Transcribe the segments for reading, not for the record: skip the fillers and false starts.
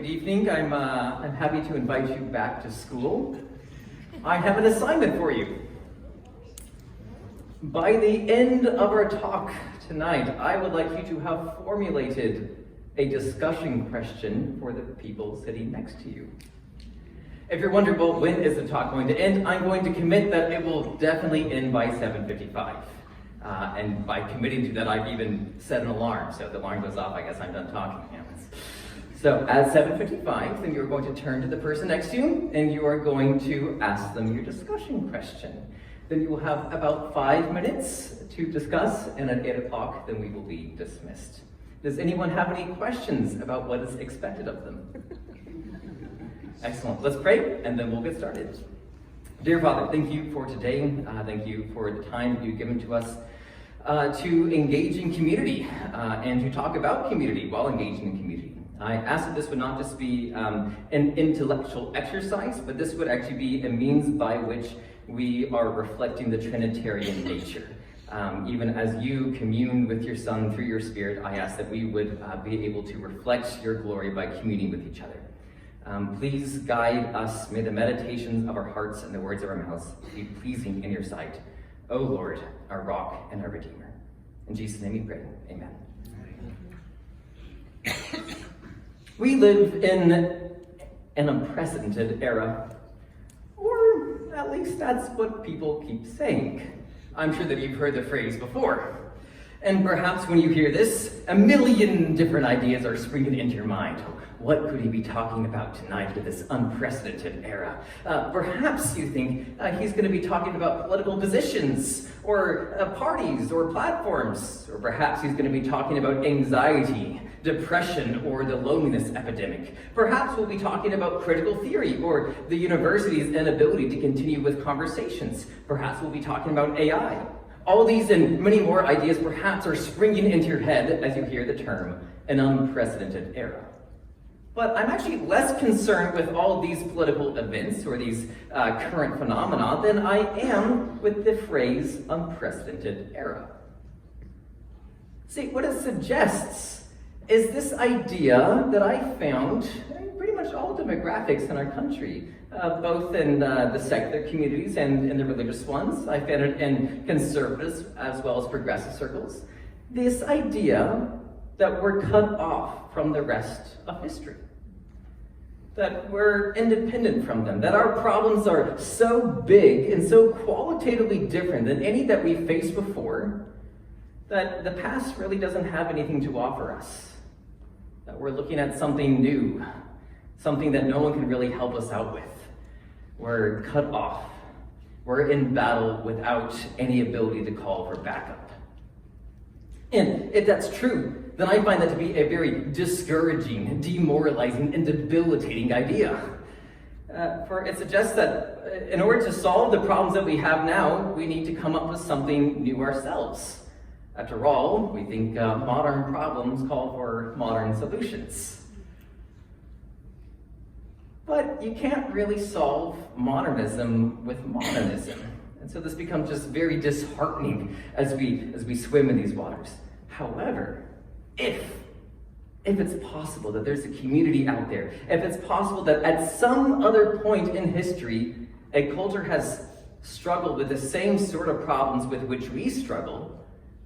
good evening. I'm happy to invite you back to school. I have an assignment for you. By the end of our talk tonight, I would like you to have formulated a discussion question for the people sitting next to you. If you're wondering, well, when is the talk going to end? I'm going to commit that it will definitely end by 7:55. And by committing to that, I've even set an alarm. So if the alarm goes off, I guess I'm done talking. So at 7:55, then you're going to turn to the person next to you, and you are going to ask them your discussion question. Then you will have about 5 minutes to discuss, and at 8 o'clock, then we will be dismissed. Does anyone have any questions about what is expected of them? Excellent. Let's pray, and then we'll get started. Dear Father, thank you for today. Thank you for the time you've given to us to engage in community and to talk about community while engaging in community. I ask that this would not just be an intellectual exercise, but this would actually be a means by which we are reflecting the Trinitarian nature. Even as you commune with your Son through your Spirit, I ask that we would be able to reflect your glory by communing with each other. Please guide us. May the meditations of our hearts and the words of our mouths be pleasing in your sight, O Lord, our rock and our Redeemer. In Jesus' name we pray. Amen. We live in an unprecedented era, or at least that's what people keep saying. I'm sure that you've heard the phrase before. And perhaps when you hear this, a million different ideas are springing into your mind. What could he be talking about tonight with this unprecedented era? Perhaps you think he's going to be talking about political positions, or parties, or platforms. Or perhaps he's going to be talking about anxiety, depression, or the loneliness epidemic. Perhaps we'll be talking about critical theory, or the university's inability to continue with conversations. Perhaps we'll be talking about AI. All these and many more ideas perhaps are springing into your head as you hear the term, an unprecedented era. But I'm actually less concerned with all of these political events or these current phenomena than I am with the phrase unprecedented era. See, what it suggests is this idea that I found in pretty much all demographics in our country, both in the secular communities and in the religious ones. I found it in conservatives as well as progressive circles. This idea that we're cut off from the rest of history, that we're independent from them, that our problems are so big and so qualitatively different than any that we faced before, that the past really doesn't have anything to offer us, that we're looking at something new, something that no one can really help us out with. We're cut off. We're in battle without any ability to call for backup. And if that's true, then I find that to be a very discouraging, demoralizing, and debilitating idea. For it suggests that in order to solve the problems that we have now, we need to come up with something new ourselves. After all, we think modern problems call for modern solutions. But you can't really solve modernism with modernism. And so this becomes just very disheartening as we swim in these waters. However, if it's possible that there's a community out there, if it's possible that at some other point in history, a culture has struggled with the same sort of problems with which we struggle,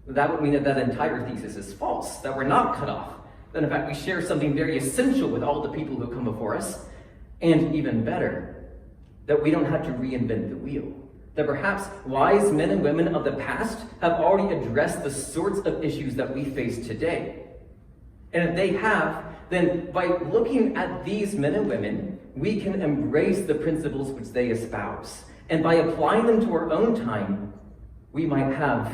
that would mean that that entire thesis is false, that we're not cut off, that in fact we share something very essential with all the people who come before us, and even better, that we don't have to reinvent the wheel. That perhaps wise men and women of the past have already addressed the sorts of issues that we face today. And if they have, then by looking at these men and women, we can embrace the principles which they espouse. And by applying them to our own time, we might have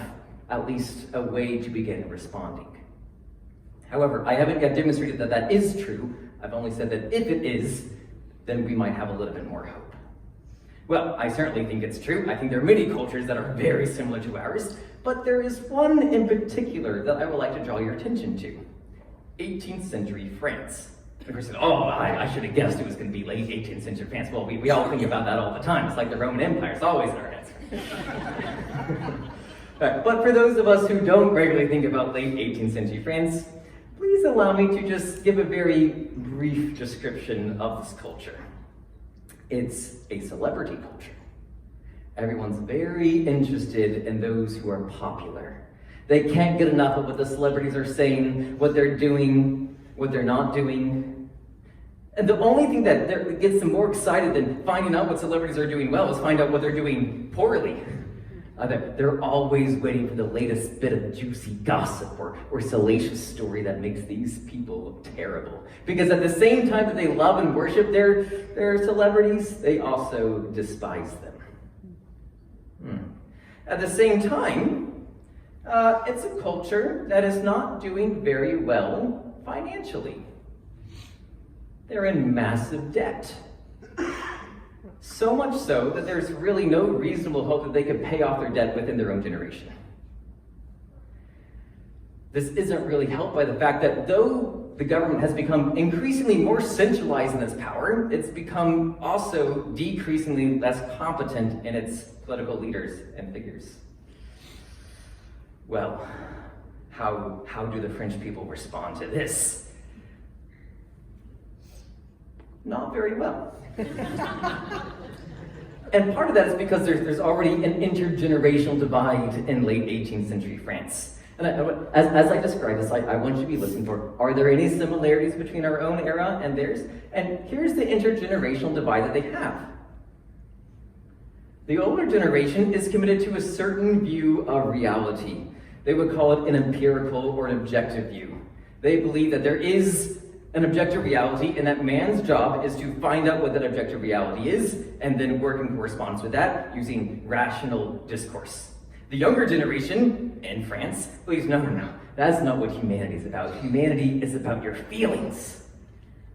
at least a way to begin responding. However, I haven't yet demonstrated that that is true. I've only said that if it is, then we might have a little bit more hope. Well, I certainly think it's true. I think there are many cultures that are very similar to ours, but there is one in particular that I would like to draw your attention to. 18th century France. Of course, I should have guessed it was going to be late 18th century France. Well, we all think about that all the time. It's like the Roman Empire. It's always in our heads. Right, but for those of us who don't regularly think about late 18th century France, please please allow me to just give a very brief description of this culture. It's a celebrity culture. Everyone's very interested in those who are popular. They can't get enough of what the celebrities are saying, what they're doing, what they're not doing. And the only thing that gets them more excited than finding out what celebrities are doing well is find out what they're doing poorly. They're always waiting for the latest bit of juicy gossip or salacious story that makes these people look terrible. Because at the same time that they love and worship their celebrities, they also despise them. At the same time, it's a culture that is not doing very well financially. They're in massive debt. So much so that there's really no reasonable hope that they could pay off their debt within their own generation. This isn't really helped by the fact that though the government has become increasingly more centralized in its power, it's become also decreasingly less competent in its political leaders and figures. Well, how do the French people respond to this? Not very well. And part of that is because there's already an intergenerational divide in late 18th century France. And as I describe this, I want you to be listening for, are there any similarities between our own era and theirs? And here's the intergenerational divide that they have. The older generation is committed to a certain view of reality. They would call it an empirical or an objective view. They believe that there is an objective reality, and that man's job is to find out what that objective reality is, and then work in correspondence with that using rational discourse. The younger generation in France believes, no, that's not what humanity is about. Humanity is about your feelings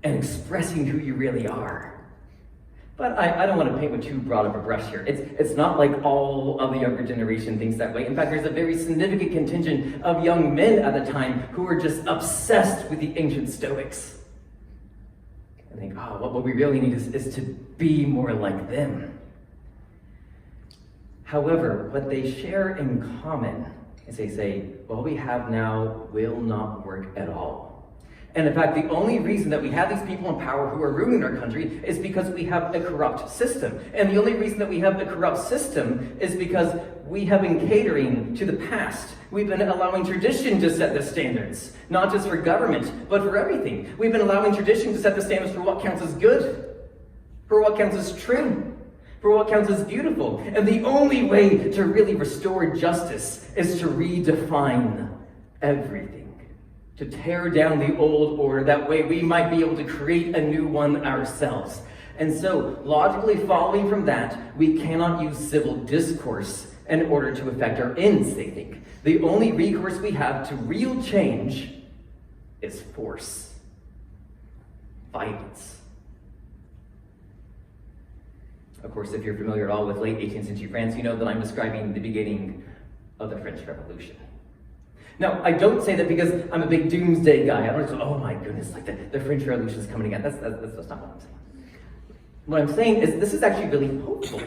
and expressing who you really are. But I don't want to paint with too broad of a brush here. It's not like all of the younger generation thinks that way. In fact, there's a very significant contingent of young men at the time who were just obsessed with the ancient Stoics. I think, what we really need is to be more like them. However, what they share in common is they say, what we have now will not work at all. And in fact, the only reason that we have these people in power who are ruining our country is because we have a corrupt system. And the only reason that we have a corrupt system is because we have been catering to the past. We've been allowing tradition to set the standards, not just for government, but for everything. We've been allowing tradition to set the standards for what counts as good, for what counts as true, for what counts as beautiful. And the only way to really restore justice is to redefine everything. To tear down the old order. That way we might be able to create a new one ourselves. And so, logically following from that, we cannot use civil discourse in order to affect our ends, they think. The only recourse we have to real change is force. Violence. Of course, if you're familiar at all with late 18th century France, you know that I'm describing the beginning of the French Revolution. Now, I don't say that because I'm a big doomsday guy. I don't say, oh my goodness, like the French Revolution is coming again. That's not what I'm saying. What I'm saying is this is actually really hopeful.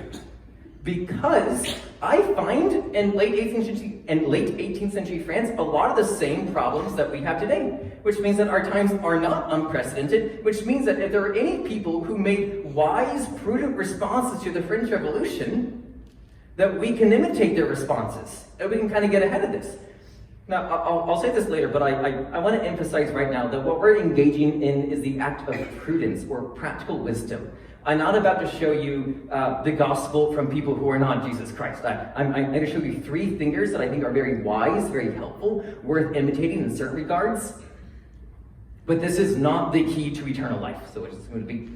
Because I find in late 18th century France, a lot of the same problems that we have today. Which means that our times are not unprecedented, which means that if there are any people who made wise, prudent responses to the French Revolution, that we can imitate their responses, that we can kind of get ahead of this. Now, I'll say this later, but I want to emphasize right now that what we're engaging in is the act of prudence or practical wisdom. I'm not about to show you the gospel from people who are not Jesus Christ. I'm going to show you three thinkers that I think are very wise, very helpful, worth imitating in certain regards. But this is not the key to eternal life, so it's going to be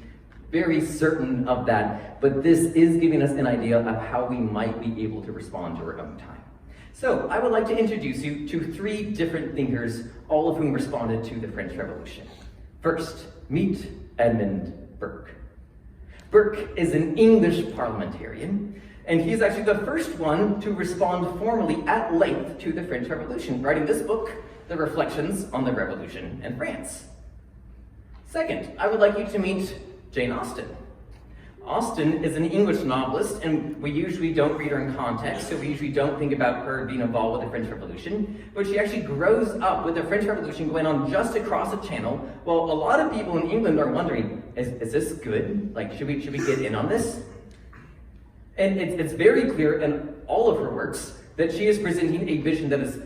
very certain of that. But this is giving us an idea of how we might be able to respond to our own time. So, I would like to introduce you to three different thinkers, all of whom responded to the French Revolution. First, meet Edmund Burke. Burke is an English parliamentarian, and he is actually the first one to respond formally at length to the French Revolution, writing this book, The Reflections on the Revolution in France. Second, I would like you to meet Jane Austen. Austen is an English novelist, and we usually don't read her in context, so we usually don't think about her being involved with the French Revolution, but she actually grows up with the French Revolution going on just across the channel, while a lot of people in England are wondering, is this good? Like, should we get in on this? And it's very clear in all of her works that she is presenting a vision that is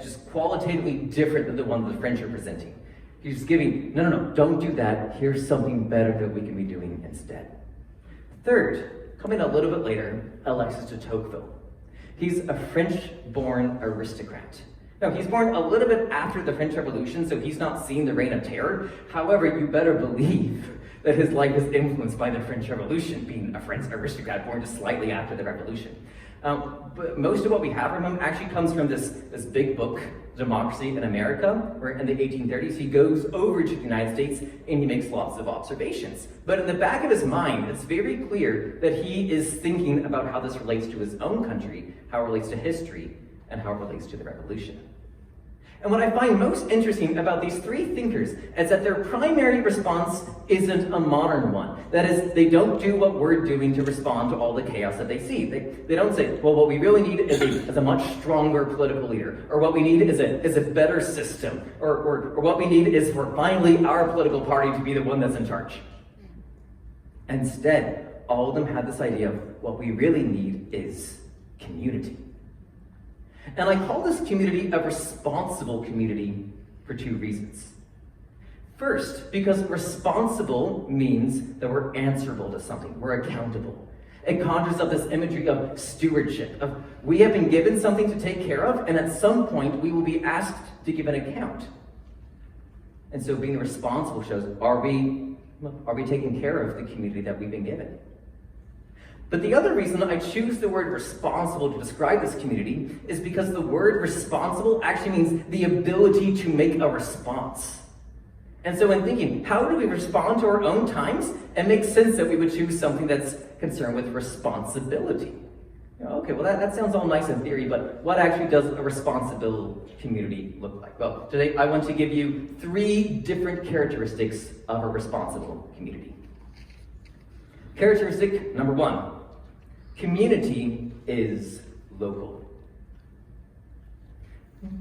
just qualitatively different than the one that the French are presenting. She's giving, no, don't do that. Here's something better that we can be doing instead. Third, coming a little bit later, Alexis de Tocqueville. He's a French-born aristocrat. Now, he's born a little bit after the French Revolution, so he's not seen the Reign of Terror. However, you better believe that his life is influenced by the French Revolution, being a French aristocrat born just slightly after the Revolution. But most of what we have from him actually comes from this big book, Democracy in America, where in the 1830s he goes over to the United States and he makes lots of observations. But in the back of his mind, it's very clear that he is thinking about how this relates to his own country, how it relates to history, and how it relates to the Revolution. And what I find most interesting about these three thinkers is that their primary response isn't a modern one. That is, they don't do what we're doing to respond to all the chaos that they see. They don't say, well, what we really need is a much stronger political leader, or what we need is a better system, or what we need is for finally our political party to be the one that's in charge. Instead, all of them had this idea of what we really need is community. And I call this community a responsible community for two reasons. First, because responsible means that we're answerable to something, we're accountable. It conjures up this imagery of stewardship, of we have been given something to take care of, and at some point we will be asked to give an account. And so being responsible shows, are we taking care of the community that we've been given? But the other reason I choose the word responsible to describe this community is because the word responsible actually means the ability to make a response. And so in thinking, how do we respond to our own times? It makes sense that we would choose something that's concerned with responsibility. Okay, well that sounds all nice in theory, but what actually does a responsible community look like? Well, today I want to give you 3 different characteristics of a responsible community. Characteristic number 1. Community is local.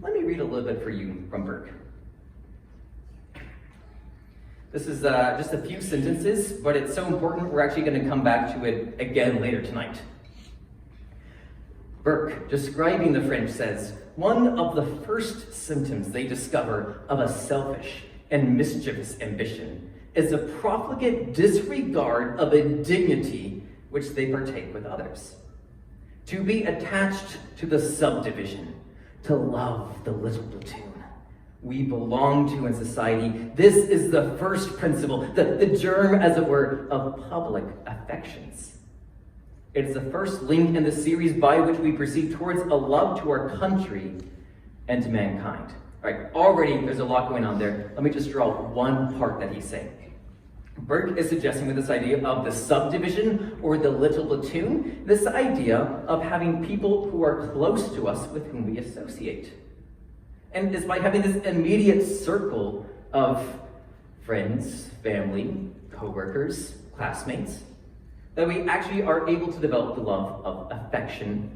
Let me read a little bit for you from Burke. This is just a few sentences, but it's so important we're actually going to come back to it again later tonight. Burke, describing the French, says, one of the first symptoms they discover of a selfish and mischievous ambition is a profligate disregard of a dignity which they partake with others. To be attached to the subdivision, to love the little platoon we belong to in society. This is the first principle, the germ, as it were, of public affections. It is the first link in the series by which we proceed towards a love to our country and to mankind. All right, already there's a lot going on there. Let me just draw one part that he's saying. Burke is suggesting with this idea of the subdivision or the little platoon, this idea of having people who are close to us with whom we associate. And it's by having this immediate circle of friends, family, co-workers, classmates, that we actually are able to develop the love of affection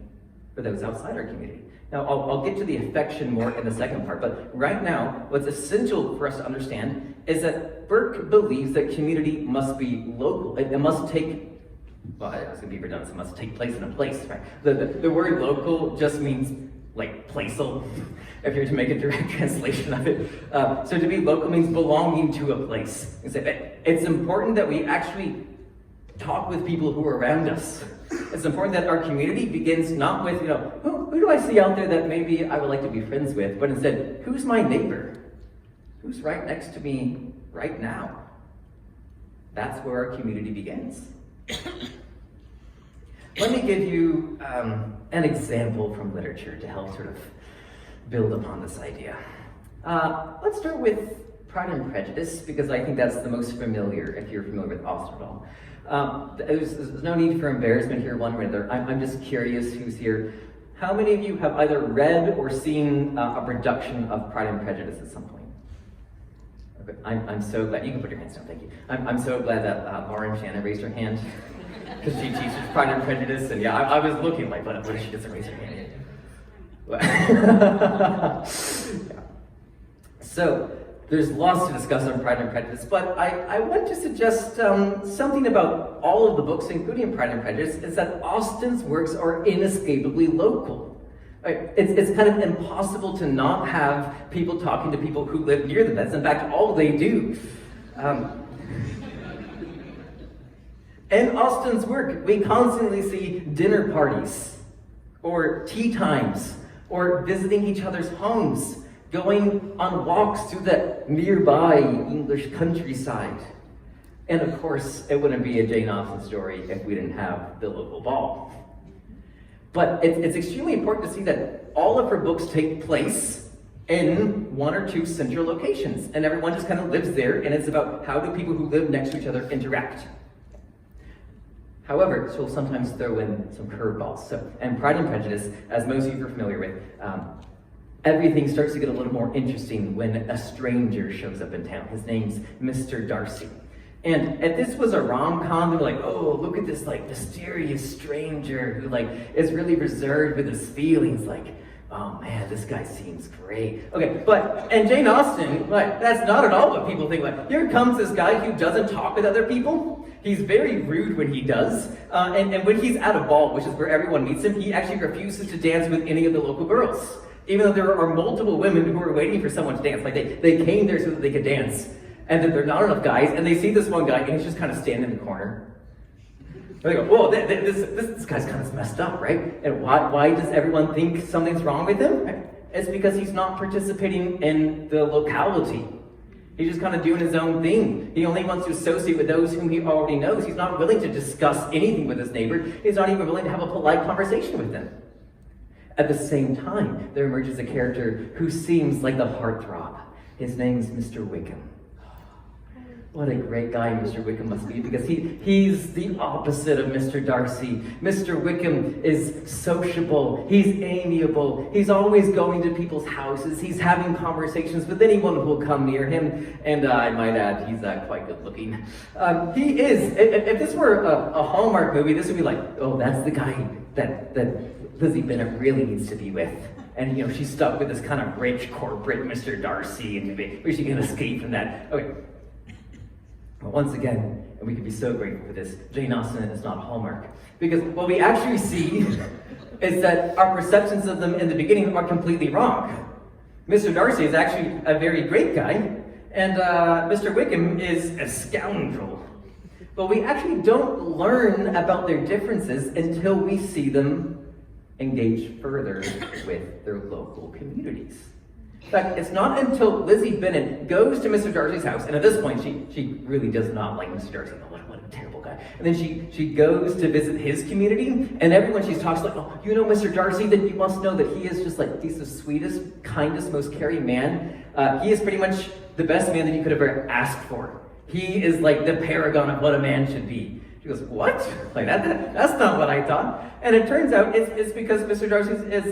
for those outside our community. Now, I'll get to the affection more in the second part, but right now, what's essential for us to understand is that Burke believes that community must be local. It must take, well, I was going to be redundant, it must take place in a place, right? The word local just means like placeal, if you're to make a direct translation of it. So to be local means belonging to a place. It's important that we actually talk with people who are around us. It's important that our community begins not with, who do I see out there that maybe I would like to be friends with, but instead, who's my neighbor? Who's right next to me right now? That's where our community begins. Let me give you an example from literature to help sort of build upon this idea. Let's start with Pride and Prejudice, because I think that's the most familiar, if you're familiar with Austen at all. There's no need for embarrassment here one way or another. I'm just curious who's here. How many of you have either read or seen a production of Pride and Prejudice at some point? Okay, I'm so glad. You can put your hands down, thank you. I'm so glad that Laura and Shannon raised her hand. because she teaches Pride and Prejudice, and yeah, I was looking like, what if she doesn't raise her hand? Yeah. So, there's lots to discuss on Pride and Prejudice, but I want to suggest something about all of the books, including Pride and Prejudice, is that Austen's works are inescapably local. Right? It's kind of impossible to not have people talking to people who live near them. That's in fact all they do. In Austen's work, we constantly see dinner parties, or tea times, or visiting each other's homes, going on walks through the nearby English countryside. And of course, it wouldn't be a Jane Austen story if we didn't have the local ball. But it's extremely important to see that all of her books take place in one or two central locations, and everyone just kind of lives there, and it's about how do people who live next to each other interact. However, she'll sometimes throw in some curveballs. So, and Pride and Prejudice, as most of you are familiar with, everything starts to get a little more interesting when a stranger shows up in town. His name's Mr. Darcy. And if this was a rom-com, they'd be like, oh, look at this like mysterious stranger who like is really reserved with his feelings, like, oh man, this guy seems great. Okay, but in Jane Austen, like, that's not at all what people think. Like, here comes this guy who doesn't talk with other people. He's very rude when he does. And when he's at a ball, which is where everyone meets him, he actually refuses to dance with any of the local girls. Even though there are multiple women who are waiting for someone to dance. Like, they came there so that they could dance. And then there are not enough guys, and they see this one guy, and he's just kind of standing in the corner. They go, whoa, this guy's kind of messed up, right? And why does everyone think something's wrong with him? It's because he's not participating in the locality. He's just kind of doing his own thing. He only wants to associate with those whom he already knows. He's not willing to discuss anything with his neighbor. He's not even willing to have a polite conversation with them. At the same time, there emerges a character who seems like the heartthrob. His name's Mr. Wickham. What a great guy Mr. Wickham must be, because he's the opposite of Mr. Darcy. Mr. Wickham is sociable, he's amiable, he's always going to people's houses, he's having conversations with anyone who will come near him, and I might add, he's quite good looking. He is, if this were a Hallmark movie, this would be like, oh, that's the guy that Lizzie Bennet really needs to be with. And you know, she's stuck with this kind of rich corporate Mr. Darcy, and where she can escape from that. Okay. But once again, and we can be so grateful for this, Jane Austen is not Hallmark. Because what we actually see is that our perceptions of them in the beginning are completely wrong. Mr. Darcy is actually a very great guy, and Mr. Wickham is a scoundrel. But we actually don't learn about their differences until we see them engage further with their local communities. In fact, it's not until Lizzie Bennet goes to Mr. Darcy's house, and at this point, she really does not like Mr. Darcy. Oh, what a terrible guy. And then she goes to visit his community, and everyone she talks like, oh, you know Mr. Darcy, then you must know that he is just like, he's the sweetest, kindest, most caring man. He is pretty much the best man that you could have ever asked for. He is like the paragon of what a man should be. She goes, what? Like that's not what I thought. And it turns out it's because Mr. Darcy is,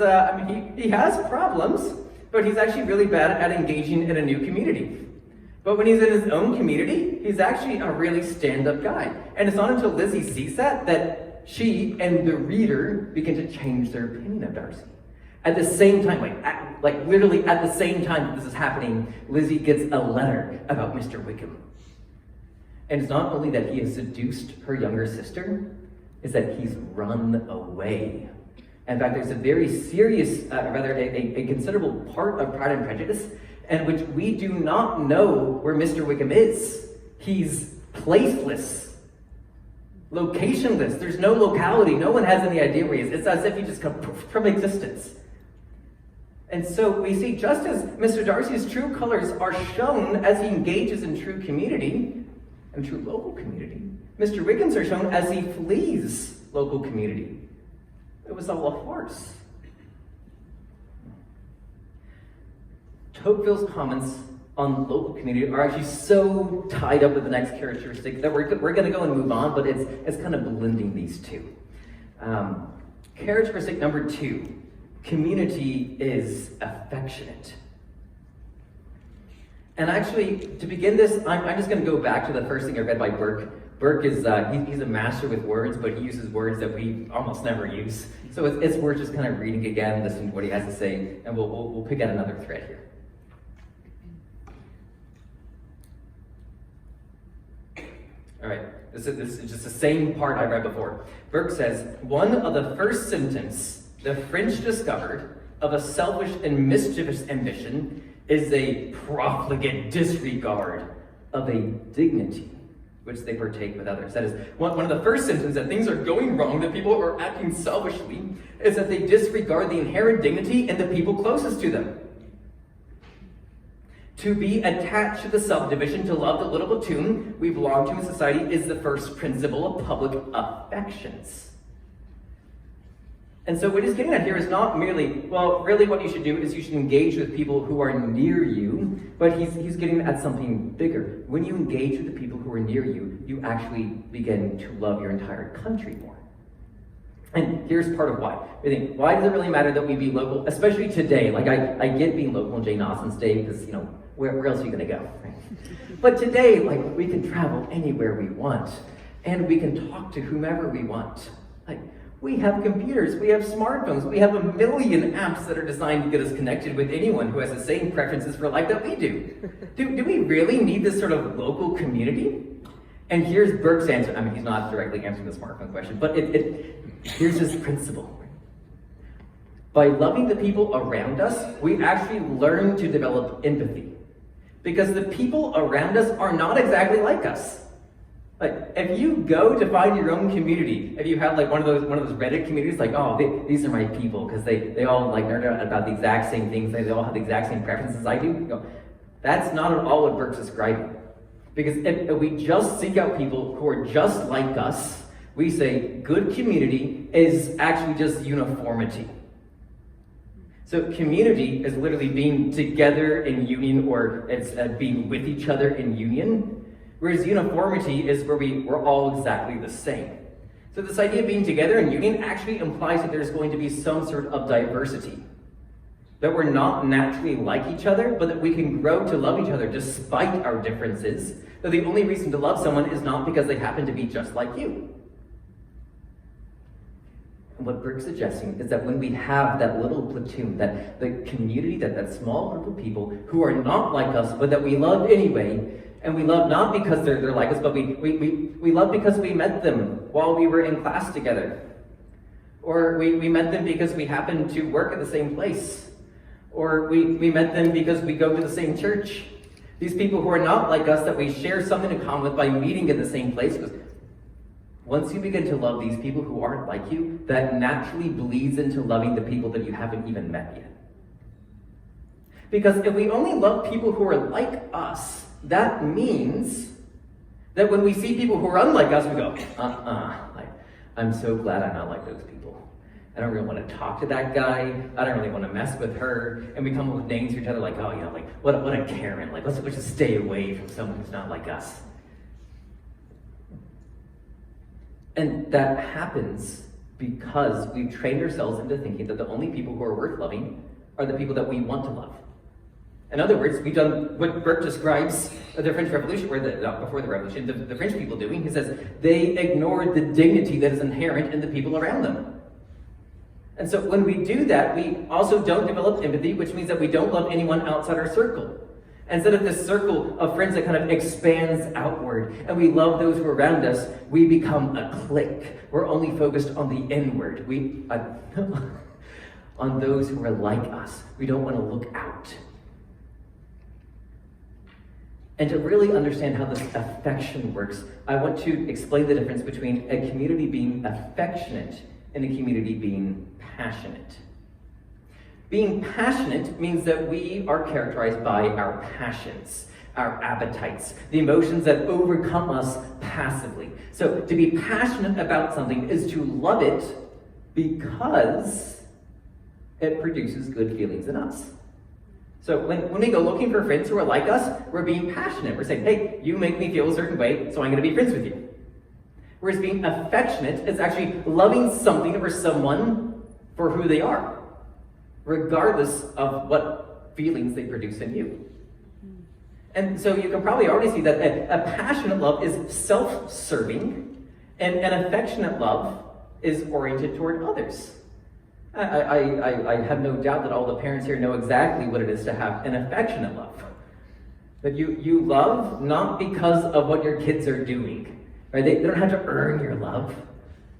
he has problems, but he's actually really bad at engaging in a new community. But when he's in his own community, he's actually a really stand-up guy. And it's not until Lizzie sees that she and the reader begin to change their opinion of Darcy. At the same time, like literally at the same time that this is happening, Lizzie gets a letter about Mr. Wickham. And it's not only that he has seduced her younger sister, it's that he's run away. In fact, there's a very serious, a considerable part of Pride and Prejudice in which we do not know where Mr. Wickham is. He's placeless, locationless. There's no locality. No one has any idea where he is. It's as if he just comes from existence. And so we see, just as Mr. Darcy's true colors are shown as he engages in true community, and true local community, Mr. Wickham's are shown as he flees local community. It was all a farce. Tocqueville's comments on local community are actually so tied up with the next characteristic that we're going to go and move on, but it's kind of blending these two. Characteristic number 2, community is affectionate. And actually, to begin this, I'm just going to go back to the first thing I read by Burke, Burke is, he's a master with words, but he uses words that we almost never use. So it's worth just kind of reading again, listening to what he has to say, and we'll pick out another thread here. All right, this is just the same part I read before. Burke says, one of the first symptoms the French discovered of a selfish and mischievous ambition is a profligate disregard of a dignity which they partake with others. That is, one of the first symptoms that things are going wrong, that people are acting selfishly, is that they disregard the inherent dignity in the people closest to them. To be attached to the self-division, to love the little platoon we belong to in society, is the first principle of public affections. And so what he's getting at here is not merely, well, really what you should do is you should engage with people who are near you, but he's getting at something bigger. When you engage with the people who are near you, you actually begin to love your entire country more. And here's part of why. I think, why does it really matter that we be local, especially today? Like, I get being local on Jane Austen's day, because, you know, where else are you going to go? Right? But today, like, we can travel anywhere we want, and we can talk to whomever we want. Like, we have computers, we have smartphones, we have a million apps that are designed to get us connected with anyone who has the same preferences for life that we do. Do we really need this sort of local community? And here's Burke's answer. I mean, he's not directly answering the smartphone question, but here's his principle. By loving the people around us, we actually learn to develop empathy. Because the people around us are not exactly like us. Like, if you go to find your own community, if you have like one of those Reddit communities, like, oh, these are my people, because they all like nerd out about the exact same things, they all have the exact same preferences I do. You know, that's not at all what Burke's describing. Because if we just seek out people who are just like us, we say good community is actually just uniformity. So community is literally being together in union, or it's being with each other in union. Whereas uniformity is where we're all exactly the same. So this idea of being together in union actually implies that there's going to be some sort of diversity. That we're not naturally like each other, but that we can grow to love each other despite our differences. That the only reason to love someone is not because they happen to be just like you. And what Burke's suggesting is that when we have that little platoon, that the community, that small group of people who are not like us, but that we love anyway, and we love not because they're like us, but we love because we met them while we were in class together. Or we met them because we happened to work at the same place. Or we met them because we go to the same church. These people who are not like us, that we share something in common with by meeting in the same place. Once you begin to love these people who aren't like you, that naturally bleeds into loving the people that you haven't even met yet. Because if we only love people who are like us, that means that when we see people who are unlike us, we go, like, I'm so glad I'm not like those people. I don't really want to talk to that guy. I don't really want to mess with her. And we come up with names for each other like, oh, you know, like, what a Karen. Like, let's just stay away from someone who's not like us. And that happens because we've trained ourselves into thinking that the only people who are worth loving are the people that we want to love. In other words, we've done what Burke describes the French Revolution, or before the Revolution, the French people doing. He says they ignored the dignity that is inherent in the people around them. And so when we do that, we also don't develop empathy, which means that we don't love anyone outside our circle. Instead of this circle of friends that kind of expands outward, and we love those who are around us, we become a clique. We're only focused on the inward. On those who are like us. We don't want to look out. And to really understand how this affection works, I want to explain the difference between a community being affectionate and a community being passionate. Being passionate means that we are characterized by our passions, our appetites, the emotions that overcome us passively. So to be passionate about something is to love it because it produces good feelings in us. So when we go looking for friends who are like us, we're being passionate. We're saying, hey, you make me feel a certain way, so I'm going to be friends with you. Whereas being affectionate is actually loving something or someone for who they are, regardless of what feelings they produce in you. And so you can probably already see that a passionate love is self-serving, and an affectionate love is oriented toward others. I have no doubt that all the parents here know exactly what it is to have an affectionate love. That you love not because of what your kids are doing, right? They don't have to earn your love.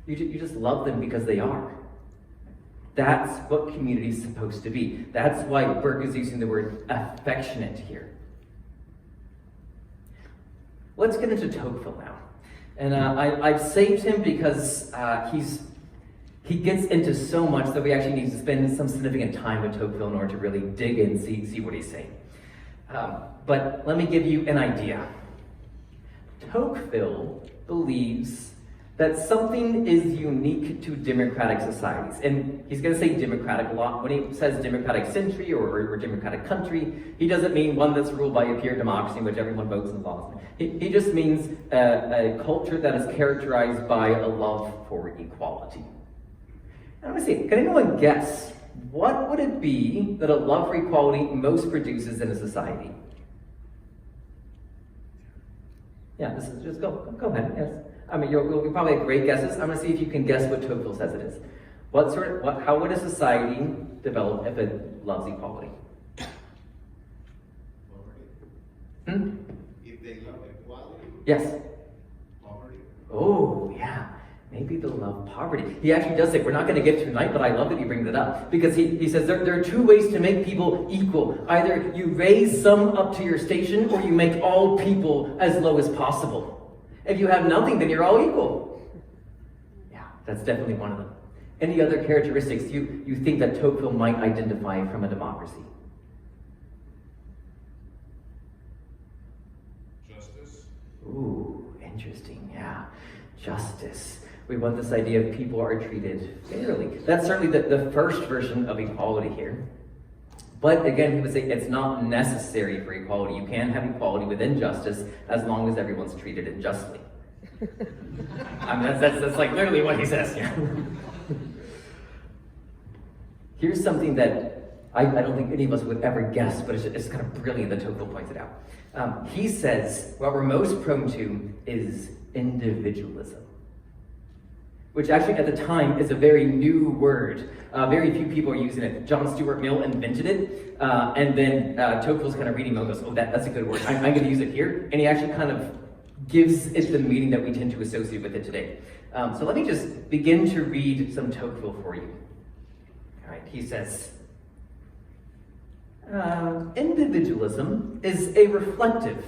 You just love them because they are. That's what community is supposed to be. That's why Burke is using the word affectionate here. Let's get into Tocqueville now. And I've saved him because he gets into so much that we actually need to spend some significant time with Tocqueville in order to really dig in and see what he's saying. But let me give you an idea. Tocqueville believes that something is unique to democratic societies. And he's going to say democratic a lot. When he says democratic century or democratic country, he doesn't mean one that's ruled by a pure democracy in which everyone votes and laws. He just means a culture that is characterized by a love for equality. And let me see, can anyone guess, what would it be that a love for equality most produces in a society? Yeah, this is just go ahead, yes. I mean, you'll probably have great guesses. I'm going to see if you can guess what Tocqueville says it is. How would a society develop if it loves equality? Poverty. If they love equality? Yes. Poverty. Oh, yeah. Maybe they'll love poverty. He actually does say, we're not going to get to tonight, but I love that he brings it up. Because he says there are two ways to make people equal. Either you raise some up to your station, or you make all people as low as possible. If you have nothing, then you're all equal. Yeah, that's definitely one of them. Any other characteristics you think that Tocqueville might identify from a democracy? Justice. Ooh, interesting, yeah. Justice. We want this idea of people are treated fairly. That's certainly the first version of equality here. But again, he would say it's not necessary for equality. You can have equality within justice as long as everyone's treated justly. I mean, that's like literally what he says here. Here's something that I don't think any of us would ever guess, but it's kind of brilliant that Tocqueville points it out. He says what we're most prone to is individualism, which actually at the time is a very new word. Very few people are using it. John Stuart Mill invented it, and then Tocqueville's kind of reading it and goes, oh, that's a good word. I'm going to use it here. And he actually kind of gives it the meaning that we tend to associate with it today. So let me just begin to read some Tocqueville for you. All right, he says, individualism is a reflective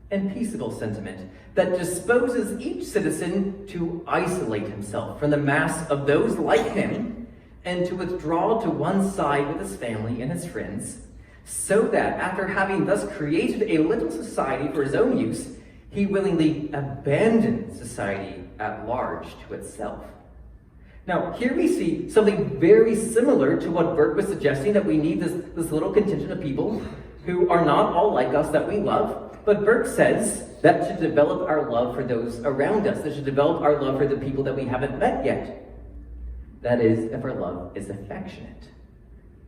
and peaceable sentiment that disposes each citizen to isolate himself from the mass of those like him and to withdraw to one side with his family and his friends, so that after having thus created a little society for his own use, he willingly abandoned society at large to itself. Now, here we see something very similar to what Burke was suggesting, that we need this little contingent of people who are not all like us that we love. But Burke says that should develop our love for those around us. That should develop our love for the people that we haven't met yet. That is, if our love is affectionate.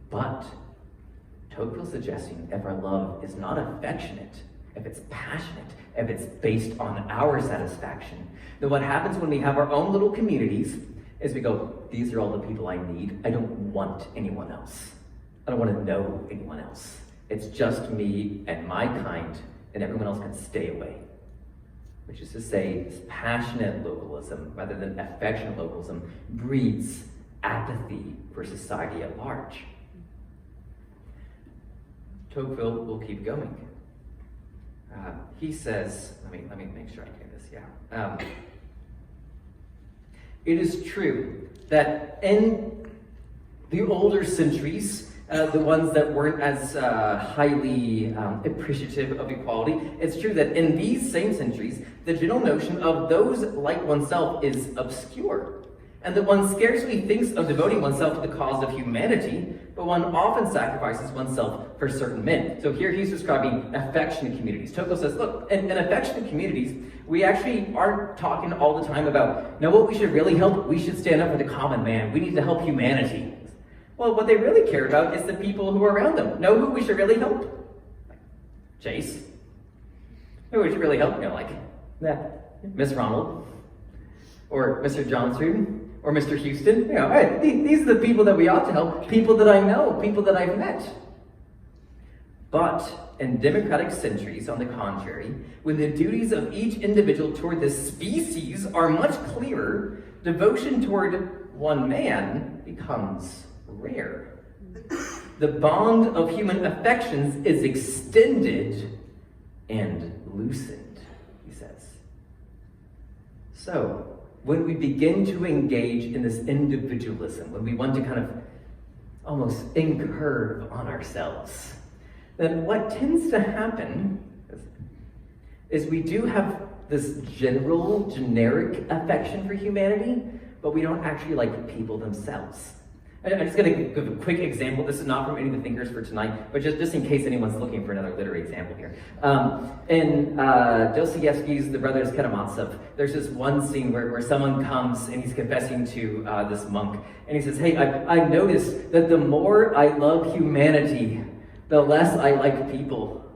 But Tocqueville's suggesting if our love is not affectionate, if it's passionate, if it's based on our satisfaction, then what happens when we have our own little communities is we go, these are all the people I need. I don't want anyone else. I don't want to know anyone else. It's just me and my kind, and everyone else can stay away. Which is to say, this passionate localism, rather than affectionate localism, breeds apathy for society at large. Tocqueville will keep going. He says, let me make sure I get this, yeah. It is true that in the older centuries, the ones that weren't as highly appreciative of equality, it's true that in these same centuries, the general notion of those like oneself is obscure, and that one scarcely thinks of devoting oneself to the cause of humanity, but one often sacrifices oneself for certain men. So here he's describing affectionate communities. Tocqueville says, look, in affectionate communities, we actually aren't talking all the time about, know what we should really help? We should stand up for the common man. We need to help humanity. Well, what they really care about is the people who are around them. Know who we should really help? Chase, Which really helped, like that Miss Ronald, or Mr. Johnson, or Mr. Houston. Hey, these are the people that we ought to help, people that I know, people that I've met. But in democratic centuries, on the contrary, when the duties of each individual toward the species are much clearer, devotion toward one man becomes rare. The bond of human affections is extended and loosened, he says. So, when we begin to engage in this individualism, when we want to kind of almost incurve on ourselves, then what tends to happen is we do have this general, generic affection for humanity, but we don't actually like people themselves. I'm just going to give a quick example. This is not from any of the thinkers for tonight, but just in case anyone's looking for another literary example here. In Dostoevsky's The Brothers Karamazov, there's this one scene where someone comes and he's confessing to this monk, and he says, hey, I noticed that the more I love humanity, the less I like people.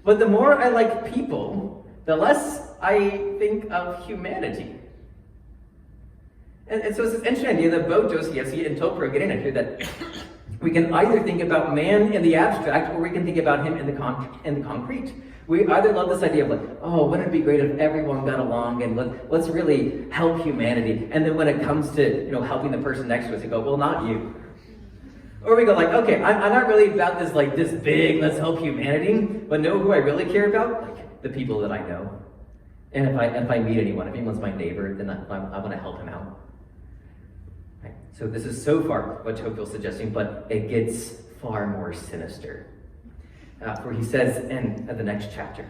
But the more I like people, the less I think of humanity. And so it's this interesting idea that both Dostoevsky and Tocqueville get in it here, that we can either think about man in the abstract, or we can think about him in the concrete. We either love this idea of like, oh, wouldn't it be great if everyone got along and let's really help humanity. And then when it comes to helping the person next to us, we go, well, not you. Or we go like, okay, I'm not really about this big, let's help humanity, but know who I really care about? Like the people that I know. And if I meet anyone, if anyone's my neighbor, then I want to help him out. Right? So this is so far what Tocqueville's suggesting, but it gets far more sinister. Where he says in the next chapter,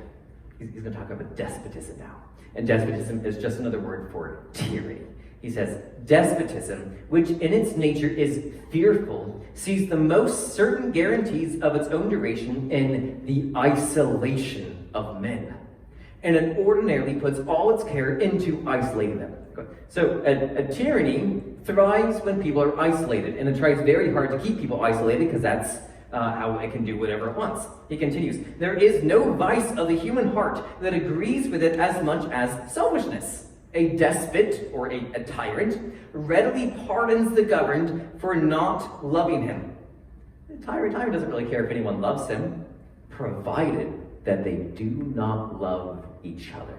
he's going to talk about despotism now. And despotism is just another word for tyranny. He says, despotism, which in its nature is fearful, sees the most certain guarantees of its own duration in the isolation of men. And it ordinarily puts all its care into isolating them. So a tyranny thrives when people are isolated, and it tries very hard to keep people isolated because that's how it can do whatever it wants. He continues, there is no vice of the human heart that agrees with it as much as selfishness. A despot, or a tyrant, readily pardons the governed for not loving him. The tyrant doesn't really care if anyone loves him, provided that they do not love each other.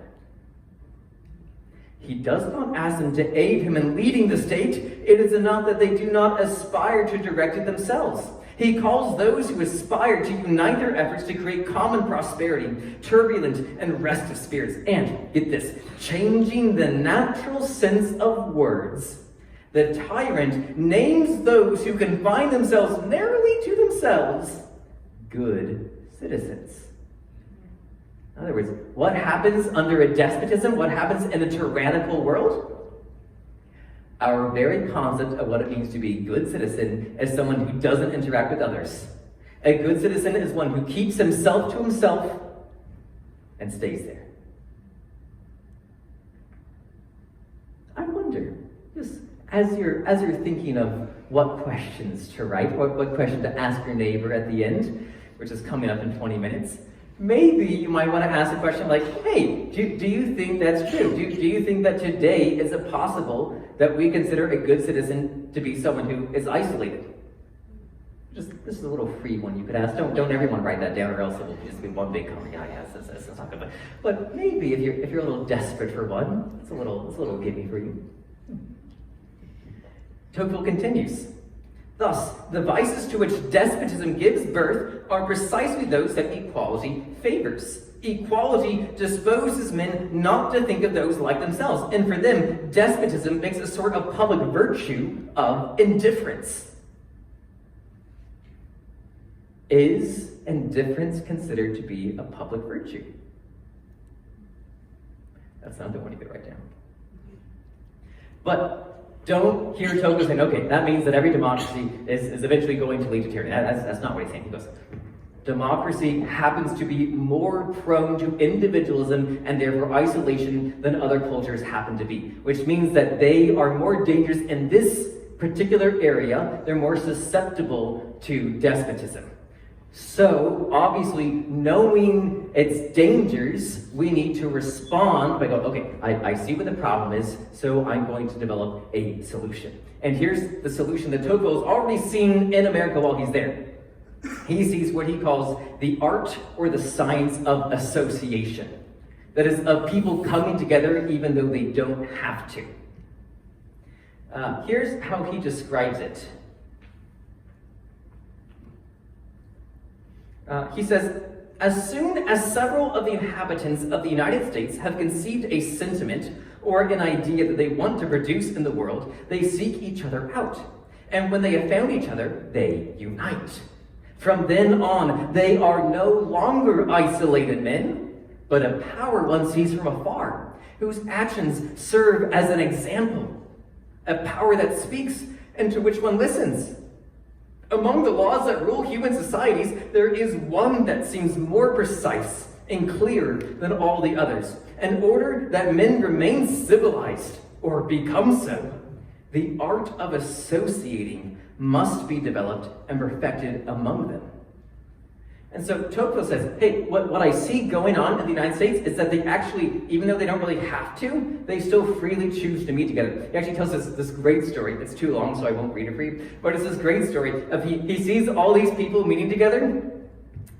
He does not ask them to aid him in leading the state. It is enough that they do not aspire to direct it themselves. He calls those who aspire to unite their efforts to create common prosperity, turbulent and restive spirits, and, get this, changing the natural sense of words. The tyrant names those who confine themselves narrowly to themselves good citizens. In other words, what happens under a despotism? What happens in a tyrannical world? Our very concept of what it means to be a good citizen is someone who doesn't interact with others. A good citizen is one who keeps himself to himself and stays there. I wonder, just as you're thinking of what questions to write, what question to ask your neighbor at the end, which is coming up in 20 minutes, maybe you might want to ask a question like, hey, do you think that's true? Do you think that today is it possible that we consider a good citizen to be someone who is isolated? This is a little free one you could ask. Don't everyone write that down, or else it will just be one big comment. Yeah, that's not good. But maybe if you're a little desperate for one, it's a little gimme for you. Tocqueville continues. Thus, the vices to which despotism gives birth are precisely those that equality favors. Equality disposes men not to think of those like themselves, and for them, despotism makes a sort of public virtue of indifference. Is indifference considered to be a public virtue? That's not the one you could write down. But don't hear Tocqueville saying, okay, that means that every democracy is eventually going to lead to tyranny. That's not what he's saying. He goes, democracy happens to be more prone to individualism and therefore isolation than other cultures happen to be, which means that they are more dangerous in this particular area. They're more susceptible to despotism. So, obviously, knowing its dangers, we need to respond by going, okay, I see what the problem is, so I'm going to develop a solution. And here's the solution that Tocqueville's already seen in America while he's there. He sees what he calls the art or the science of association. That is, of people coming together even though they don't have to. Here's how he describes it. He says, as soon as several of the inhabitants of the United States have conceived a sentiment or an idea that they want to produce in the world, they seek each other out. And when they have found each other, they unite. From then on, they are no longer isolated men, but a power one sees from afar, whose actions serve as an example, a power that speaks and to which one listens. Among the laws that rule human societies, there is one that seems more precise and clear than all the others. In order that men remain civilized or become so, the art of associating must be developed and perfected among them. And so Tocqueville says, hey, what I see going on in the United States is that they actually, even though they don't really have to, they still freely choose to meet together. He actually tells us this great story. It's too long, so I won't read it for you. But it's this great story of he sees all these people meeting together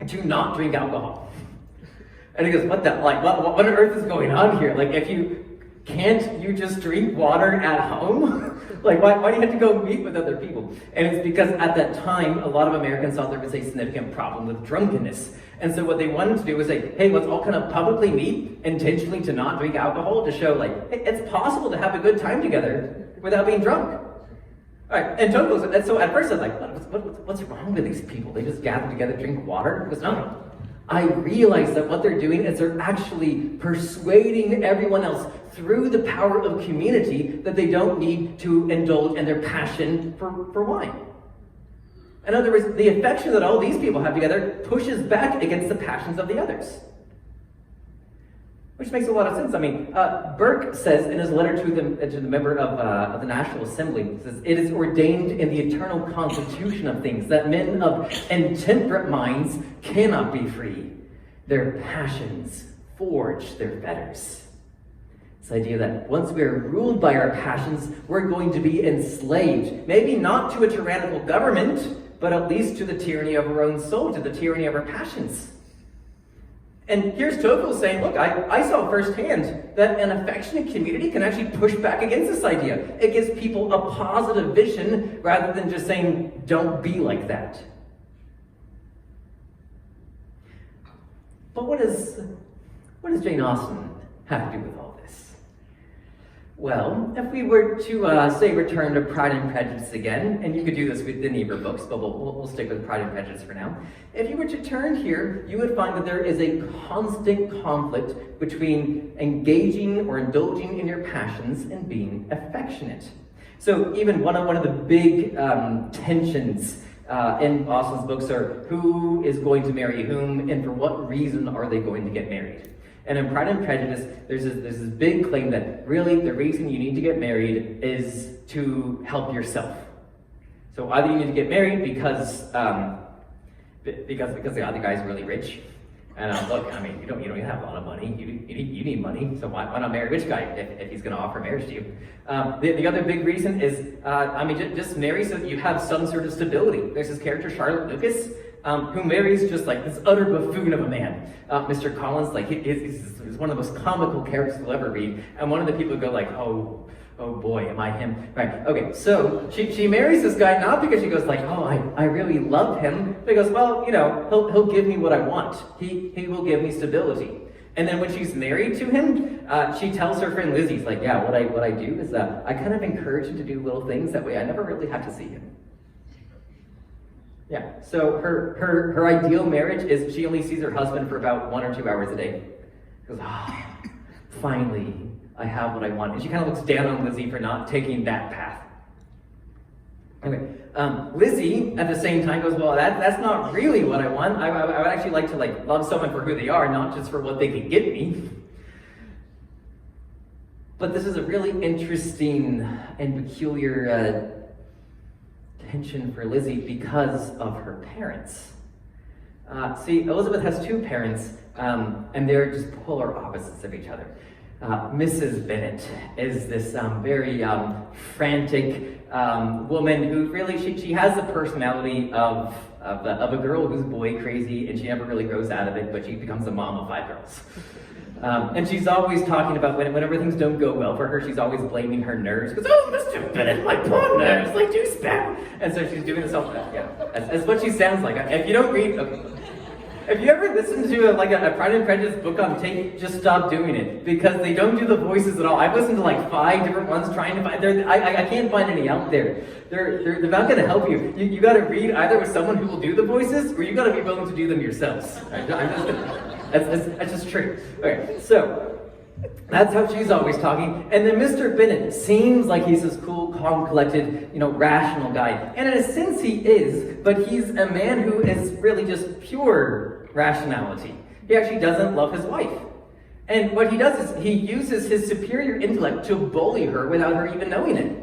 to not drink alcohol. And he goes, what on earth is going on here? Like, can't you just drink water at home? Like, why do you have to go meet with other people? And it's because at that time, a lot of Americans thought there was a significant problem with drunkenness. And so what they wanted to do was say, hey, let's all kind of publicly meet intentionally to not drink alcohol to show, like, hey, it's possible to have a good time together without being drunk. All right, and Tocqueville said, so at first I was like, what's wrong with these people? They just gather together, drink water? He goes, no. I realize that what they're doing is they're actually persuading everyone else through the power of community that they don't need to indulge in their passion for wine. In other words, the affection that all these people have together pushes back against the passions of the others. Which makes a lot of sense. I mean, Burke says in his letter to the member of the National Assembly, says, it is ordained in the eternal constitution of things that men of intemperate minds cannot be free. Their passions forge their fetters. This idea that once we are ruled by our passions, we're going to be enslaved. Maybe not to a tyrannical government, but at least to the tyranny of our own soul, to the tyranny of our passions. And here's Tocqueville saying, look, I saw firsthand that an affectionate community can actually push back against this idea. It gives people a positive vision rather than just saying, don't be like that. But what does Jane Austen have to do with all this? Well, if we were to, say, return to Pride and Prejudice again, and you could do this with any of your books, but we'll stick with Pride and Prejudice for now. If you were to turn here, you would find that there is a constant conflict between engaging or indulging in your passions and being affectionate. So even one of the big tensions in Austen's books are who is going to marry whom, and for what reason are they going to get married. And in Pride and Prejudice, there's this big claim that really the reason you need to get married is to help yourself. So either you need to get married because the other guy's really rich, and look, I mean, you don't have a lot of money. You need money, so why not marry a rich guy if he's going to offer marriage to you? The other big reason is, just marry so that you have some sort of stability. There's this character, Charlotte Lucas, who marries just like this utter buffoon of a man. Mr. Collins, like he's one of the most comical characters you'll ever read, and one of the people go like, oh boy, am I him? Right, okay, so she marries this guy not because she goes like, oh, I really love him, but because, well, he'll give me what I want. He will give me stability. And then when she's married to him, she tells her friend Lizzie, like, yeah, what I do is I kind of encourage him to do little things, that way I never really have to see him. Yeah, so her ideal marriage is she only sees her husband for about 1 or 2 hours a day. She goes, finally, I have what I want. And she kind of looks down on Lizzie for not taking that path. Okay, Lizzie, at the same time, goes, well, that's not really what I want. I would actually like to love someone for who they are, not just for what they can get me. But this is a really interesting and peculiar tension for Lizzie because of her parents. See, Elizabeth has two parents, and they're just polar opposites of each other. Mrs. Bennet is this very frantic woman who really, she has the personality of a girl who's boy crazy, and she never really grows out of it, but she becomes a mom of 5 girls. And she's always talking about whenever things don't go well for her, she's always blaming her nerves. Because, oh, Mr. Bennet, my poor nerves, they do spell. And so she's doing this all, yeah, that's what she sounds like. If you don't read, if you ever listen to a Pride and Prejudice book on tape, just stop doing it. Because they don't do the voices at all. I've listened to like 5 different ones trying to find, I can't find any out there. They're not going to help you. You got to read either with someone who will do the voices, or you got to be willing to do them yourselves. Right? That's just true. Okay, so that's how she's always talking. And then Mr. Bennet seems like he's this cool, calm, collected, rational guy. And in a sense he is, but he's a man who is really just pure rationality. He actually doesn't love his wife. And what he does is he uses his superior intellect to bully her without her even knowing it.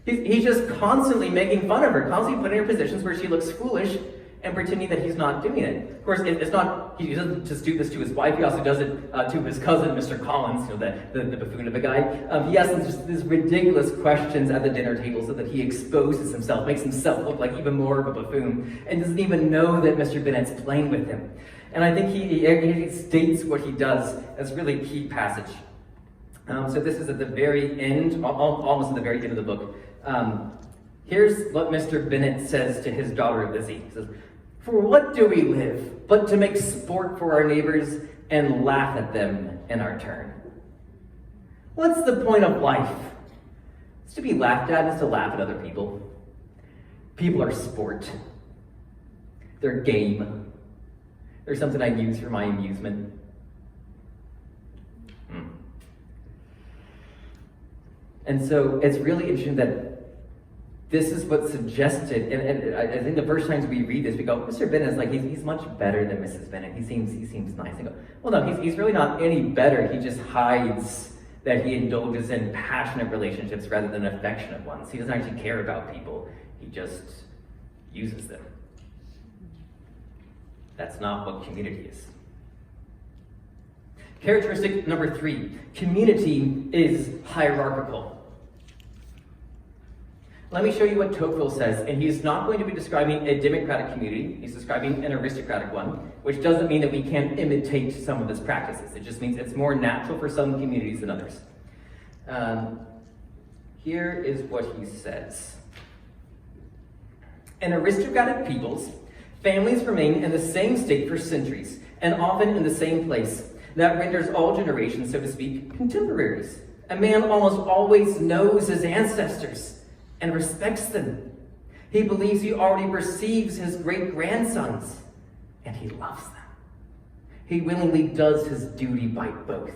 He's just constantly making fun of her, constantly putting her in positions where she looks foolish and pretending that he's not doing it. Of course, it's not, he doesn't just do this to his wife, he also does it to his cousin, Mr. Collins, the buffoon of a guy. He asks him just these ridiculous questions at the dinner table so that he exposes himself, makes himself look like even more of a buffoon, and doesn't even know that Mr. Bennet's playing with him. And I think he states what he does as really key passage. So this is at the very end, almost at the very end of the book. Here's what Mr. Bennet says to his daughter Lizzie. He says, "For what do we live, but to make sport for our neighbors and laugh at them in our turn?" What's the point of life? It's to be laughed at, it's to laugh at other people. People are sport. They're game. They're something I use for my amusement. And so it's really interesting that this is what's suggested, and I think the first times we read this, we go, Mr. Bennet is like, he's much better than Mrs. Bennet. He seems nice. And go, well, no, he's really not any better. He just hides that he indulges in passionate relationships rather than affectionate ones. He doesn't actually care about people. He just uses them. That's not what community is. Characteristic number 3, community is hierarchical. Let me show you what Tocqueville says, and he's not going to be describing a democratic community, he's describing an aristocratic one, which doesn't mean that we can't imitate some of his practices. It just means it's more natural for some communities than others. Here is what he says. In aristocratic peoples, families remain in the same state for centuries, and often in the same place. That renders all generations, so to speak, contemporaries. A man almost always knows his ancestors and respects them. He believes he already perceives his great-grandsons, and he loves them. He willingly does his duty by both,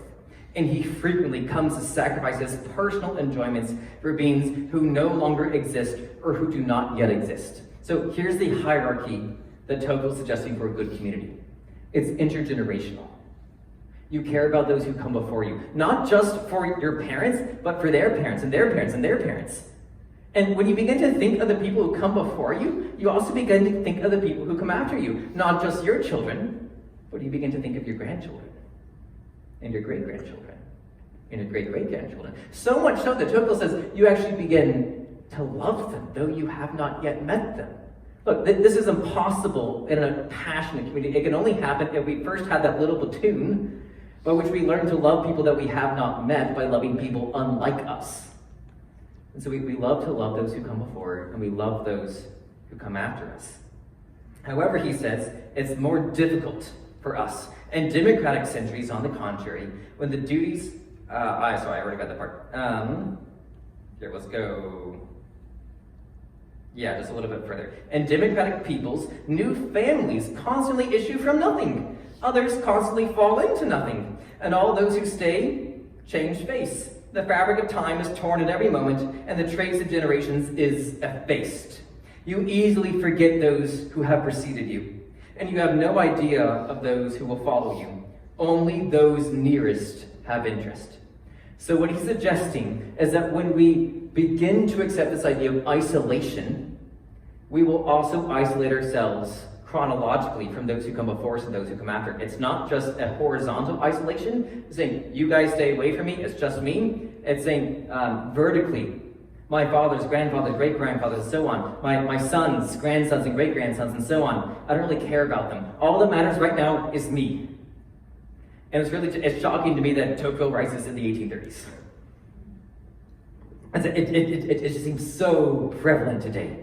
and he frequently comes to sacrifice his personal enjoyments for beings who no longer exist or who do not yet exist. So here's the hierarchy that Tocqueville is suggesting for a good community. It's intergenerational. You care about those who come before you, not just for your parents, but for their parents and their parents and their parents. And when you begin to think of the people who come before you, you also begin to think of the people who come after you. Not just your children, but you begin to think of your grandchildren, and your great-grandchildren, and your great-great-grandchildren. So much so that Tocqueville says you actually begin to love them, though you have not yet met them. Look, this is impossible in a passionate community. It can only happen if we first had that little platoon by which we learn to love people that we have not met by loving people unlike us. And so we love to love those who come before, and we love those who come after us. However, he says, it's more difficult for us. In democratic centuries, on the contrary, when the duties... I already got that part. Here, let's go... Yeah, just a little bit further. In democratic peoples, new families constantly issue from nothing. Others constantly fall into nothing. And all those who stay change face. The fabric of time is torn at every moment, and the trace of generations is effaced. You easily forget those who have preceded you, and you have no idea of those who will follow you. Only those nearest have interest. So what he's suggesting is that when we begin to accept this idea of isolation, we will also isolate ourselves chronologically from those who come before us and those who come after. It's not just a horizontal isolation, it's saying, you guys stay away from me, it's just me. It's saying vertically, my father's grandfathers, great-grandfathers, and so on. My sons, grandsons, and great-grandsons, and so on. I don't really care about them. All that matters right now is me. And it's shocking to me that Tocqueville writes this in the 1830s. It just seems so prevalent today.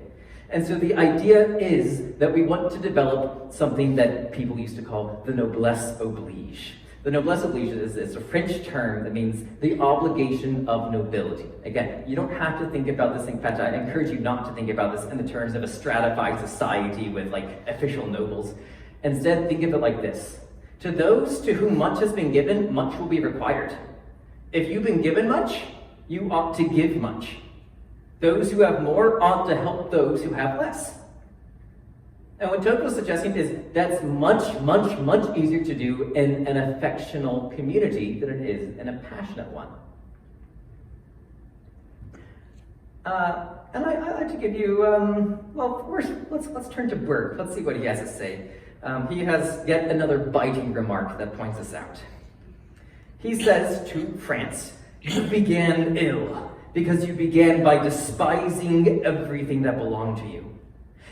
And so the idea is that we want to develop something that people used to call the noblesse oblige. The noblesse oblige is a French term that means the obligation of nobility. Again, you don't have to think about this. In fact, I encourage you not to think about this in the terms of a stratified society with like official nobles. Instead, think of it like this. To those to whom much has been given, much will be required. If you've been given much, you ought to give much. Those who have more ought to help those who have less. And what Tocqueville's suggesting is that's much, much, much easier to do in an affectional community than it is in a passionate one. And I'd like to give you, well, first, let's turn to Burke. Let's see what he has to say. He has yet another biting remark that points us out. He says to France, you began ill, because you began by despising everything that belonged to you.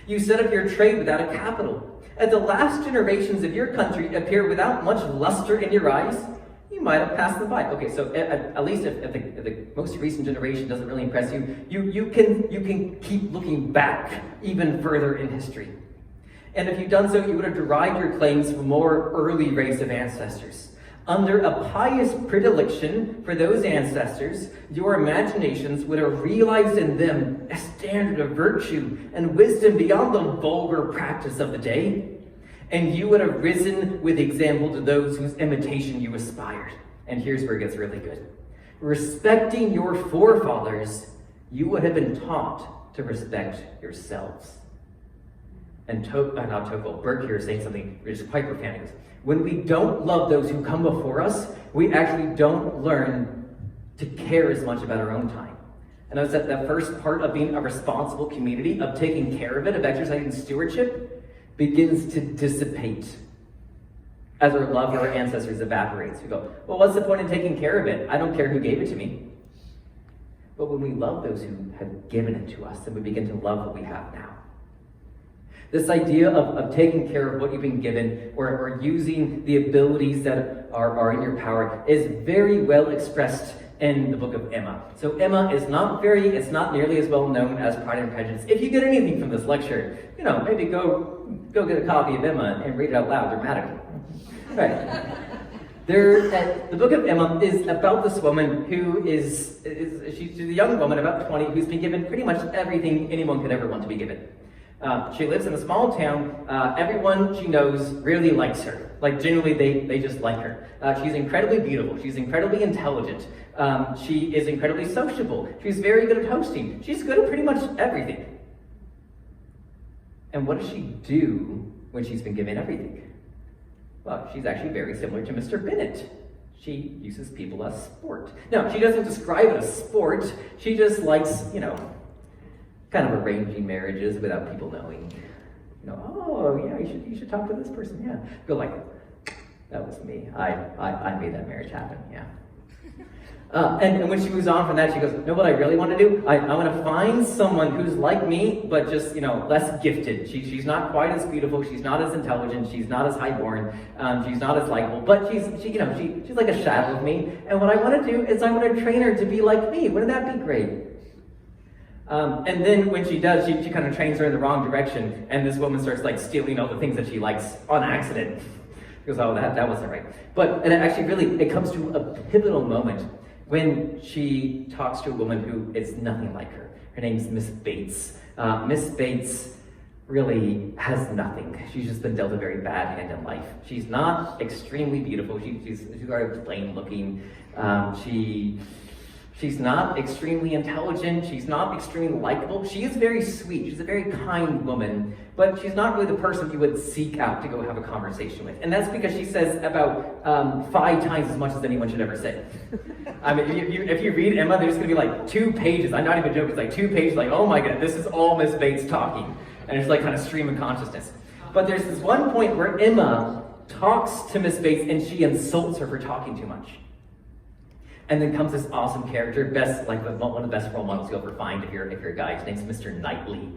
You set up your trade without a capital. As the last generations of your country appear without much luster in your eyes, you might have passed them by. Okay, so at least if the most recent generation doesn't really impress you, you can keep looking back even further in history. And if you'd done so, you would have derived your claims from a more early race of ancestors. Under a pious predilection for those ancestors, your imaginations would have realized in them a standard of virtue and wisdom beyond the vulgar practice of the day. And you would have risen with example to those whose imitation you aspired. And here's where it gets really good. Respecting your forefathers, you would have been taught to respect yourselves. And Burke here is saying something which is quite profound. He goes, when we don't love those who come before us, we actually don't learn to care as much about our own time. And notice that first part of being a responsible community, of taking care of it, of exercising stewardship, begins to dissipate as our love for our ancestors evaporates. We go, well, what's the point in taking care of it? I don't care who gave it to me. But when we love those who have given it to us, then we begin to love what we have now. This idea of taking care of what you've been given, or using the abilities that are in your power, is very well expressed in the book of Emma. So Emma is not nearly as well known as Pride and Prejudice. If you get anything from this lecture, maybe go get a copy of Emma and read it out loud dramatically. Right. The book of Emma is about this woman who she's a young woman, about 20, who's been given pretty much everything anyone could ever want to be given. She lives in a small town. Everyone she knows really likes her. Like, generally, they just like her. She's incredibly beautiful. She's incredibly intelligent. She is incredibly sociable. She's very good at hosting. She's good at pretty much everything. And what does she do when she's been given everything? Well, she's actually very similar to Mr. Bennet. She uses people as sport. No, she doesn't describe it as sport. She just likes, kind of arranging marriages without people knowing. Oh yeah, you should talk to this person. Yeah, go like, that was me. I made that marriage happen. Yeah. And when she moves on from that, she goes, know what I really want to do? I want to find someone who's like me, but just less gifted. She's not quite as beautiful. She's not as intelligent. She's not as highborn. She's not as likable. But she's like a shadow of me. And what I want to do is I want to train her to be like me. Wouldn't that be great? And then when she does, she kind of trains her in the wrong direction, and this woman starts stealing all the things that she likes on accident. She goes, oh, that wasn't right. And it actually it comes to a pivotal moment when she talks to a woman who is nothing like her. Her name's Miss Bates. Miss Bates really has nothing. She's just been dealt a very bad hand in life. She's not extremely beautiful. She's very plain looking. She's not extremely intelligent. She's not extremely likable. She is very sweet. She's a very kind woman, but she's not really the person you would seek out to go have a conversation with. And that's because she says about 5 times as much as anyone should ever say. I mean, if you read Emma, there's going to be 2 pages. I'm not even joking. It's 2 pages. Oh my God, this is all Miss Bates talking, and it's kind of stream of consciousness. But there's this one point where Emma talks to Miss Bates and she insults her for talking too much. And then comes this awesome character, one of the best role models you'll ever find if you're a guy. His name's Mr. Knightley.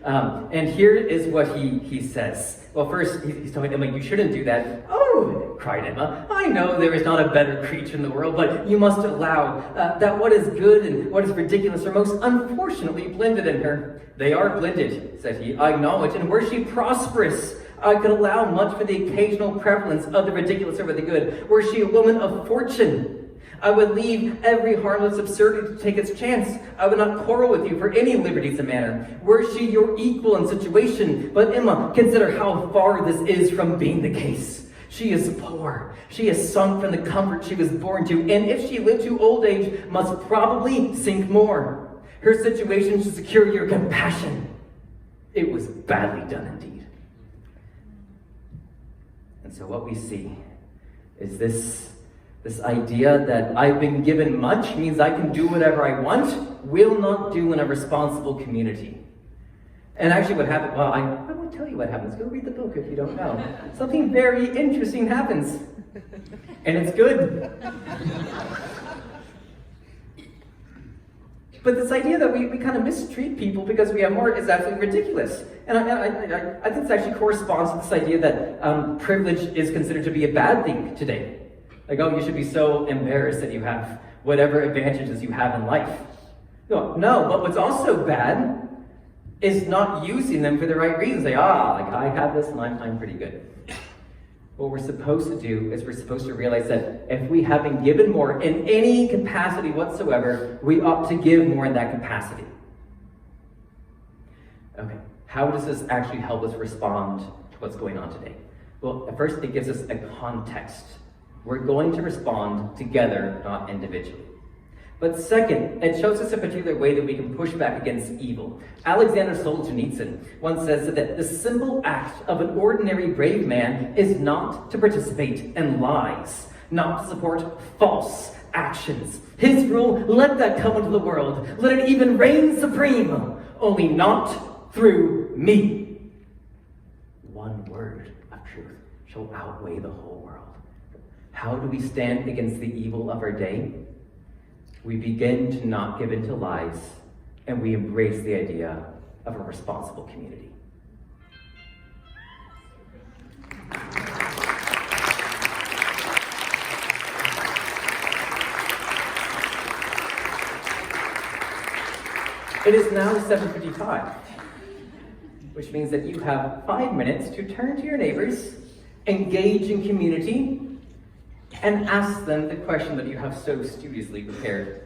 And here is what he says. Well, first, he's telling Emma, you shouldn't do that. Oh, cried Emma, I know there is not a better creature in the world, but you must allow that what is good and what is ridiculous are most unfortunately blended in her. They are blended, said he, I acknowledge, and were she prosperous, I could allow much for the occasional prevalence of the ridiculous over the good. Were she a woman of fortune, I would leave every harmless absurdity to take its chance. I would not quarrel with you for any liberties of manner. Were she your equal in situation, but Emma, consider how far this is from being the case. She is poor. She is sunk from the comfort she was born to, and if she lived to old age, must probably sink more. Her situation should secure your compassion. It was badly done indeed. And so what we see is this idea that I've been given much means I can do whatever I want, will not do in a responsible community. And actually what happened, well, I won't tell you what happens. Go read the book if you don't know. Something very interesting happens. And it's good. But this idea that we kind of mistreat people because we have more is absolutely ridiculous. And I think this actually corresponds to this idea that privilege is considered to be a bad thing today. Like, oh, you should be so embarrassed that you have whatever advantages you have in life. No, but what's also bad is not using them for the right reasons. Say, I have this and I'm pretty good. What we're supposed to do is we're supposed to realize that if we have been given more in any capacity whatsoever, we ought to give more in that capacity. Okay, how does this actually help us respond to what's going on today? Well, at first, it gives us a context. We're going to respond together, not individually. But second, it shows us a particular way that we can push back against evil. Alexander Solzhenitsyn once says that the simple act of an ordinary brave man is not to participate in lies, not to support false actions. His rule, let that come into the world. Let it even reign supreme, only not through me. One word of truth shall outweigh the whole world. How do we stand against the evil of our day? We begin to not give in to lies, and we embrace the idea of a responsible community. It is now 7:55, which means that you have 5 minutes to turn to your neighbors, engage in community, and ask them the question that you have so studiously prepared.